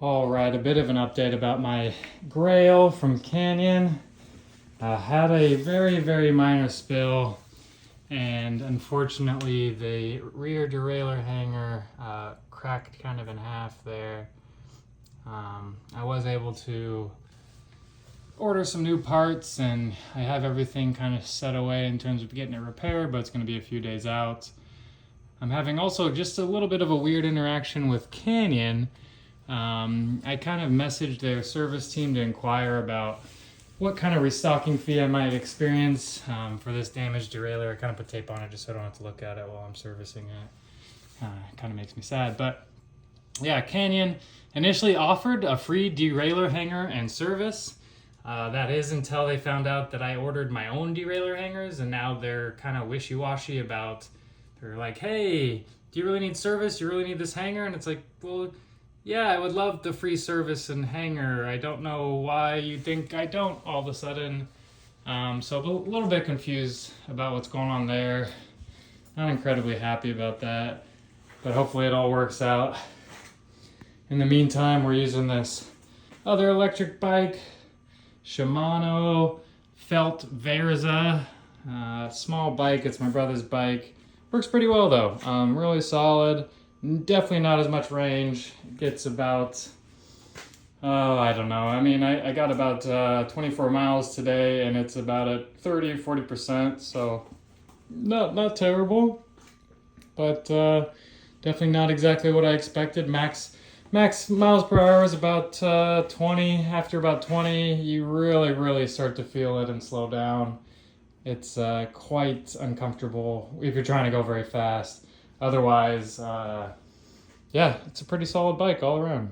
All right, a bit of an update about my Grail from Canyon. Had a very minor spill, and unfortunately the rear derailleur hanger cracked kind of in half there. I was able to order some new parts, and I have everything kind of set away in terms of getting it repaired, but it's going to be a few days out. I'm having also just a little bit of a weird interaction with Canyon. I kind of messaged their service team to inquire about what kind of restocking fee I might experience for this damaged derailleur. I kind of put tape on it just so I don't have to look at it while I'm servicing it. Kind of makes me sad, but yeah, Canyon initially offered a free derailleur hanger and service. That is until they found out that I ordered my own derailleur hangers, and now they're kind of wishy-washy about, they're like, hey, do you really need service? Do you really need this hanger? And it's like, well, yeah, I would love the free service and hanger. I don't know why you think I don't all of a sudden. So a little bit confused about what's going on there. Not incredibly happy about that, but hopefully it all works out. In the meantime, we're using this other electric bike, Shimano Felt Verza. Small bike, it's my brother's bike. Works pretty well though, really solid. Definitely not as much range. It gets about, I don't know. I mean, I got about 24 miles today, and it's about at 30-40%, so not terrible, but definitely not exactly what I expected. Max miles per hour is about 20. After about 20, you really start to feel it and slow down. It's quite uncomfortable if you're trying to go very fast. Otherwise, yeah, it's a pretty solid bike all around.